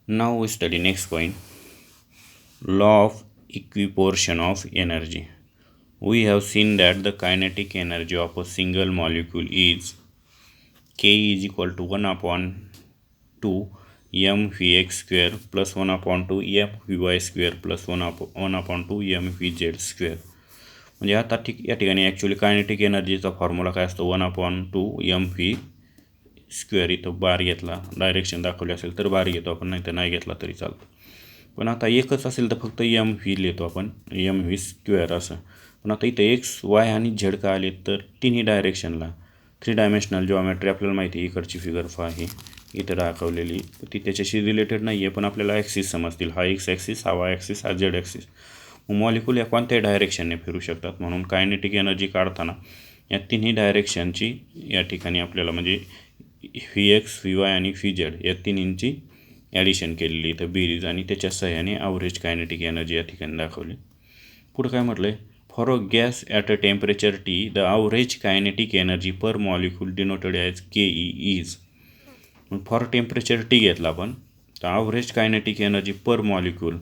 Now we study next point, law of equiportion of energy. We have seen that the kinetic energy of a single molecule is K is equal to 1 upon 2 mvx square plus 1 upon 2 mvy square plus 1 upon 2 mvz square. म्हणजे आता या ठिकाणी actually kinetic एनर्जीचा formula काय असतो, 1 upon 2 mv square. इथं बार घेतला, direction दाखवली असेल तर बार घेतो आपण, नाही तर नाही घेतला तरी चालतो. पण आता एकच असेल तर फक्त mv लिहितो आपण, mv स्क्वेअर असं. पण आता इथं एक्स वाय आणि झेड का आले तर तिन्ही डायरेक्शनला 3 डायमेन्शनल जॉमेट्री आपल्याला माहिती आहे. इकडची फिगर आहे इथं दाखवलेली, ती त्याच्याशी रिलेटेड नाही आहे, पण आपल्याला ॲक्सिस समजतील. हा एक्स ॲक्सिस, हा वाय ॲक्सिस, हा झेड ॲक्सिस. मॉलिक्यूल या कोणत्याही डायरेक्शनने फिरू शकतात. म्हणून कायनेटिक एनर्जी काढताना या तिन्ही डायरेक्शनची या ठिकाणी आपल्याला म्हणजे व्ही एक्स, व्ही वाय आणि व्ही झेड या तिन्हींची ॲडिशन केलेली इथं बेरीज, आणि त्याच्या सहाय्याने ॲव्हरेज कायनेटिक एनर्जी या ठिकाणी दाखवली. पुढं काय म्हटलं आहे, for a gas at a temperature T the average kinetic energy per molecule denoted as KE is. For temperature T घेतला आपण तर average kinetic energy per molecule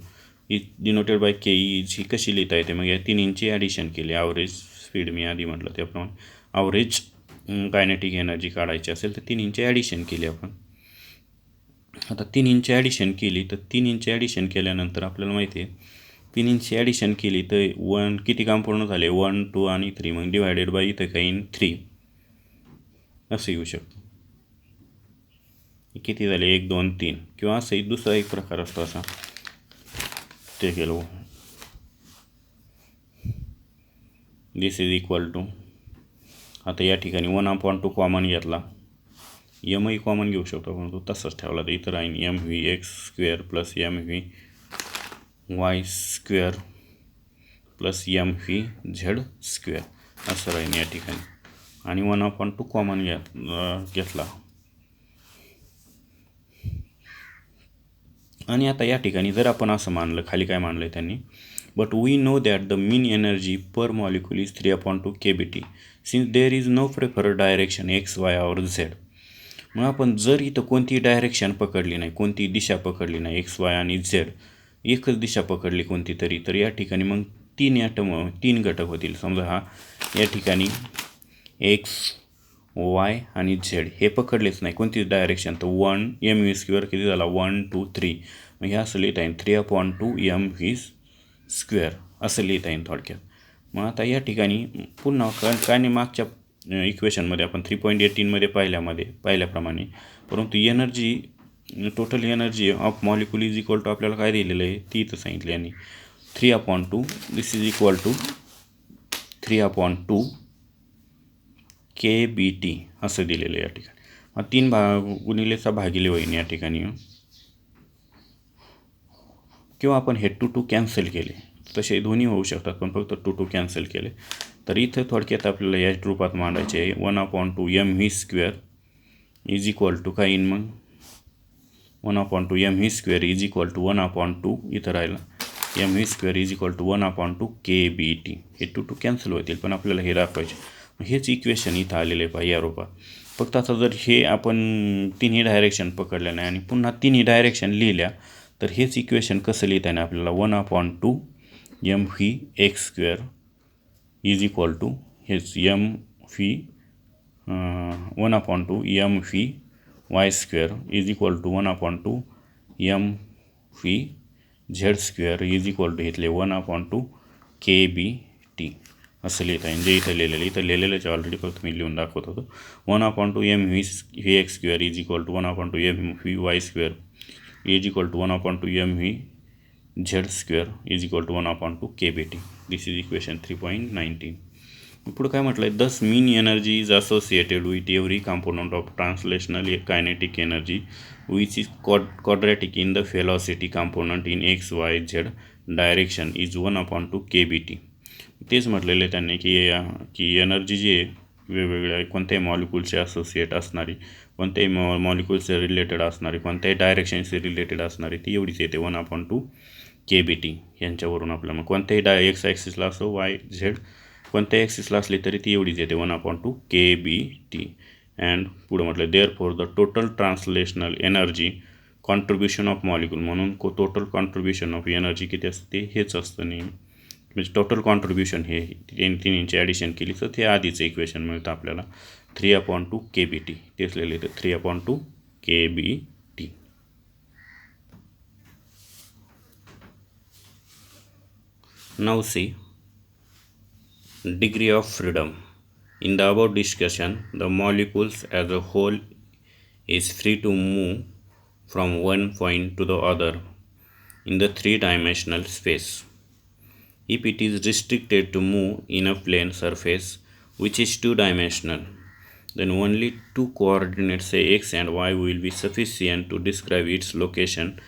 is denoted by KE is. ही कशी लिहिता येते, मग या तिन्हींची ॲडिशन केली. ॲव्हरेज स्पीड मी आधी म्हटलं त्याप्रमाणे ॲव्हरेज कायनेटिक एनर्जी काढायची असेल तर तिन्हींची ॲडिशन केली आपण. आता 3 इंची ॲडिशन केली तर 3 इंची ॲडिशन केल्यानंतर आपल्याला माहिती आहे 3 इंची ॲडिशन केली तर 1 किती काम पूर्ण झाले, 1 2 आणि 3, मग डिवायडेड बाय इथं काही 3 असं येऊ शकतं. किती झाले, 1 2 3. किंवा असंही दुसरा एक प्रकार असतो असा, ते केलो दिस इज इक्वल टू. आता या ठिकाणी 1 अपॉन 2 कॉमन घेतला, एमही कॉमन घेऊ शकतो आपण, तो तसंच ठेवला तर इथं राहीन mv x square plus mv Y square plus mv Z square असं राहीन या ठिकाणी. आणि 1 अपॉन 2 कॉमन घेतला. आणि आता या ठिकाणी जर आपण असं मानलं, खाली काय मानलं आहे त्यांनी, but we know that the mean energy per molecule is 3 upon 2 kBt since there is no preferred direction x y और झेड. मग आपण जर इथं कोणती डायरेक्शन पकडली नाही, कोणती दिशा पकडली नाही, एक्स वाय आणि झेड, एकच दिशा पकडली कोणती तरी, तर या ठिकाणी मग 3 घटक होतील. समजा हा या ठिकाणी एक्स वाय आणि झेड हे पकडलेच नाही कोणतीच डायरेक्शन, तर 1 mv स्क्वेअर किती झाला, 1 2 3. मग हे असं लिहिता येईल 3 अपॉन 2 mv स्क्वेअर असं लिहिता येईल थोडक्यात. मग आता या ठिकाणी पुन्हा काय नाही, मागच्या इक्वेशनमध्ये आपण 3.18मध्ये पाहिल्याप्रमाणे, परंतु energy total energy of molecule is equal to आपल्याला काय दिलेलं आहे ती इथं सांगितली, आणि 3 upon 2 this is equal to 3 upon 2 kBt असं दिलेलं आहे या ठिकाणी. मग 3 गुणिलेचा भागिले होईन या ठिकाणी, किंवा आपण हे 2 कॅन्सल केले तसे दोन्ही होऊ शकतात, पण फक्त 2 कॅन्सल केले तर इथं थोडक्यात आपल्याला या रूपात मांडायचे आहे 1 upon 2 mv square is equal to काय येईन, मग 1 upon 2 mv square is equal to 1 upon 2 इथं राहिला mv square is equal to 1 upon 2 kBt. हे 2 कॅन्सल होतील, पण आपल्याला हे दाखवायचे. हेच इक्वेशन इथं आलेले पाहिजे या रूपात. फक्त आता जर हे आपण तिन्ही डायरेक्शन पकडल्या नाही आणि पुन्हा तिन्ही डायरेक्शन लिहिल्या तर हेच इक्वेशन कसं लिहिता येईल आपल्याला, 1 upon 2 mv x square is equal to हेच mv 1 upon 2 mv Y square is equal to 1 upon 2 mv Z square is equal to घेतले 1 अपॉन 2 kBt असं लिहिता येईल. जे इथं लिहिलेलंच ऑलरेडी, फक्त मी लिहून दाखवत होतो. 1 upon 2 mv x square is equal to 1 upon 2 mv Y square is equal to 1 upon 2 mv Z square is equal to 1 upon 2 kBt. This is equation 3.19. पुढं काय म्हटलं आहे, thus mean energy is associated with every component of translational kinetic energy which is quadratic in the velocity component in X Y Z direction is 1 upon 2 kBt. तेच म्हटलेलं आहे त्यांनी की energy जी आहे वेगवेगळ्या कोणत्याही मॉलिक्यूलचे असोसिएट असणारी, कोणत्याही मॉलिक्यूलचे रिलेटेड असणारी, कोणत्याही डायरेक्शनशी रिलेटेड असणारी, ती एवढीच येते 1 अपॉन 2 kBt. यांच्यावरून आपल्याला मग कोणत्याही एक्स ॲक्सिसला असो वाय झेड कोणत्याही ॲक्सिसला असली तरी ती एवढीच येते 1 अपॉन 2 kBt. अँड पुढं म्हटलं therefore the total translational energy contribution of molecule म्हणून टोटल कॉन्ट्रीब्युशन ऑफ एनर्जी किती असते हेच असतं नेहमी. म्हणजे टोटल कॉन्ट्रीब्युशन हे तिन्हींची ॲडिशन केली तर ते आधीचं इक्वेशन मिळतं आपल्याला 3/2 kBT. तेच लिहिलं तर 3/2 kBT. Now see degree of freedom. In the above discussion, the molecules as a whole is free to move from one point to the other in the three-dimensional space. If it is restricted to move in a plane surface which is two-dimensional, then only two coordinates, say x and y, will be sufficient to describe its location,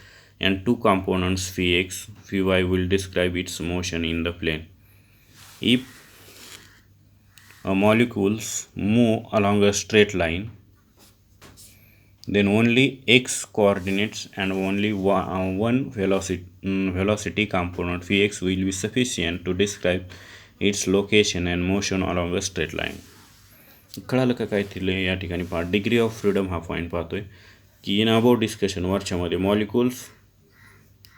and two components phi x, phi y will describe its motion in the plane. If molecules move along a straight line, then only x coordinates and only one velocity component phi x will be sufficient to describe its location and motion along a straight line. कळालं का काय दिलं या ठिकाणी पहा. Degree of freedom हा point पाहतोय की इन अबाउट डिस्कशन वरच्यामध्ये molecules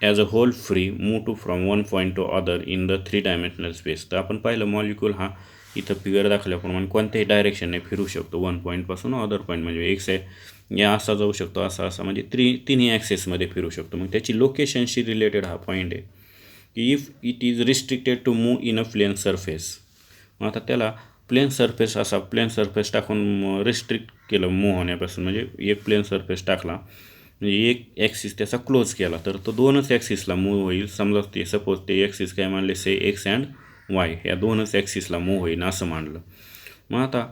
as a whole free move to from one point to other in the three dimensional space. तर आपण पाहिलं मॉलिक्यूल हा इथं फिगर दाखवल्याप्रमाणे कोणत्याही डायरेक्शनने फिरू शकतो. वन पॉईंटपासून अदर पॉईंट म्हणजे एक्स आहे या असा जाऊ शकतो असा म्हणजे तिन्ही ॲक्सेसमध्ये फिरू शकतो. मग त्याची लोकेशनशी रिलेटेड हा पॉईंट आहे की if it is restricted to move in a plane surface. मग आता त्याला प्लेन सरफेस टाकून रिस्ट्रिक्ट केलं मूव होण्यापासून. म्हणजे एक प्लेन सरफेस टाकला म्हणजे एक ॲक्सिस त्याचा क्लोज केला तर तो दोनच ॲक्सिसला मूव्ह होईल. समजा ते सपोज ते ॲक्सिस काय मानले से एक्स अँड वाय या दोनच ॲक्सिसला मूव्ह होईल असं मानलं. मग आता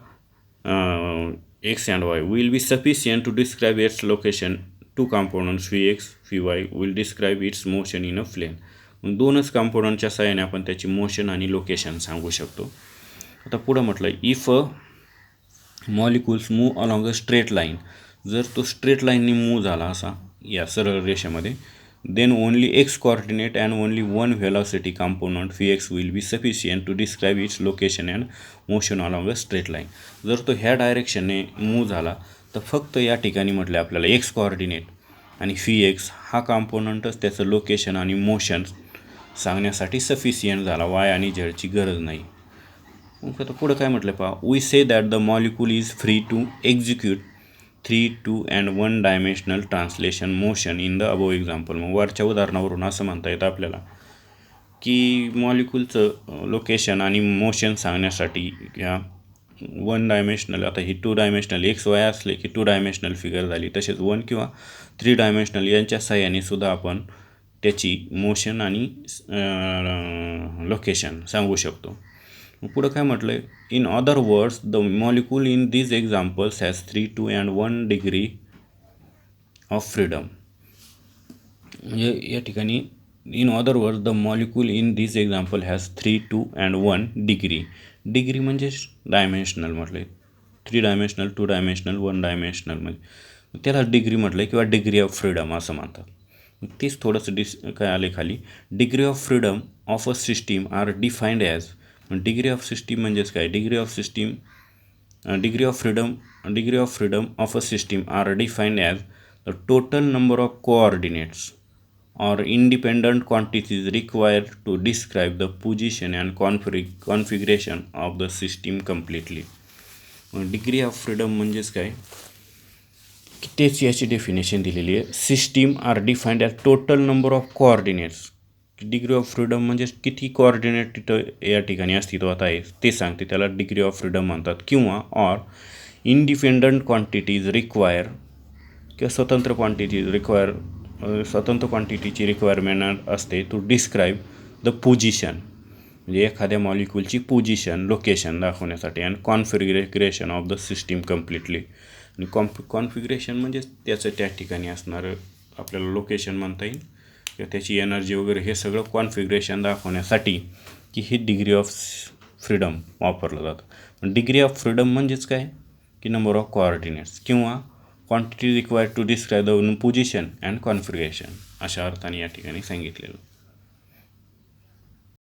x and y will be sufficient to describe its location. Two components phi x phi y will describe its motion in a plane. मग दोनच कॉम्पोनंटच्या सहाय्याने आपण त्याची मोशन आणि लोकेशन सांगू शकतो. आता पुढं म्हटलं if molecules move along a straight line. जर तो स्ट्रेट लाईननी मूव्ह झाला असा या सरळ रेषेमध्ये then only x coordinate and only one velocity component phi x will be sufficient to describe its location and motion along a straight line. जर तो ह्या डायरेक्शनने move झाला तर फक्त या ठिकाणी म्हटलं आपल्याला एक्स कोऑर्डिनेट आणि फी एक्स हा कॉम्पोनंटच त्याचं लोकेशन आणि मोशन सांगण्यासाठी सफिशियंट झाला. वाय आणि झेडची गरज नाही. मग आता पुढं काय म्हटलं पहा. We say that the molecule is free to execute 3, 2 and 1 dimensional translation motion in the above example. मग वरच्या उदाहरणावरून असं म्हणता येतं आपल्याला की मॉलिक्यूलचं लोकेशन आणि मोशन सांगण्यासाठी ह्या 1 डायमेन्शनल, आता ही 2 डायमेन्शनल एक्स वाय असले की 2 डायमेन्शनल फिगर झाली. तसेच 1 किंवा 3 डायमेन्शनल यांच्या सहाय्याने सुद्धा आपण त्याची मोशन आणि लोकेशन सांगू शकतो. पुढं काय म्हटलं आहे. In other words the molecule in this examples has 3, 2 and 1 degree of freedom. म्हणजे या ठिकाणी in other words the molecule in this example has 3, 2 and 1 degree. Degree म्हणजे डायमेन्शनल म्हटलं आहे. 3 डायमेन्शनल 2 डायमेन्शनल 1 डायमेन्शनल म्हणजे त्याला डिग्री म्हटलं आहे किंवा डिग्री ऑफ फ्रीडम असं म्हणतात. तेच थोडंसं काय आले खाली. Degree of freedom of a system are defined as. Degree of system म्हणजेच काय. Degree of freedom of a system are defined as the total number of coordinates or independent quantities required to describe the position and configuration of the system completely. Degree of freedom म्हणजेच काय की तेच याची definition दिलेली आहे. System are defined as total number of coordinates. Degree of freedom म्हणजे किती coordinate तिथं या ठिकाणी अस्तित्वात आहे ते सांगते. त्याला डिग्री ऑफ फ्रीडम म्हणतात. किंवा ऑर इंडिपेंडंट क्वांटिटीज रिक्वायर किंवा स्वतंत्र क्वांटिटीची रिक्वायरमेंट असते टू डिस्क्राईब द पोझिशन. म्हणजे एखाद्या मॉलिक्यूलची पोझिशन लोकेशन दाखवण्यासाठी आणि configuration of the system completely. आणि कॉन्फिगरेशन म्हणजे त्याचं त्या ठिकाणी असणारं आपल्याला लोकेशन म्हणता येईल किंवा त्याची एनर्जी वगैरे हे सगळं कॉन्फिगरेशन दाखवण्यासाठी की ही डिग्री ऑफ फ्रीडम वापरलं जातं. डिग्री ऑफ फ्रीडम म्हणजेच काय की नंबर ऑफ कोऑर्डिनेट्स किंवा quantity required to describe the position and configuration अशा अर्थाने या ठिकाणी सांगितलेलं.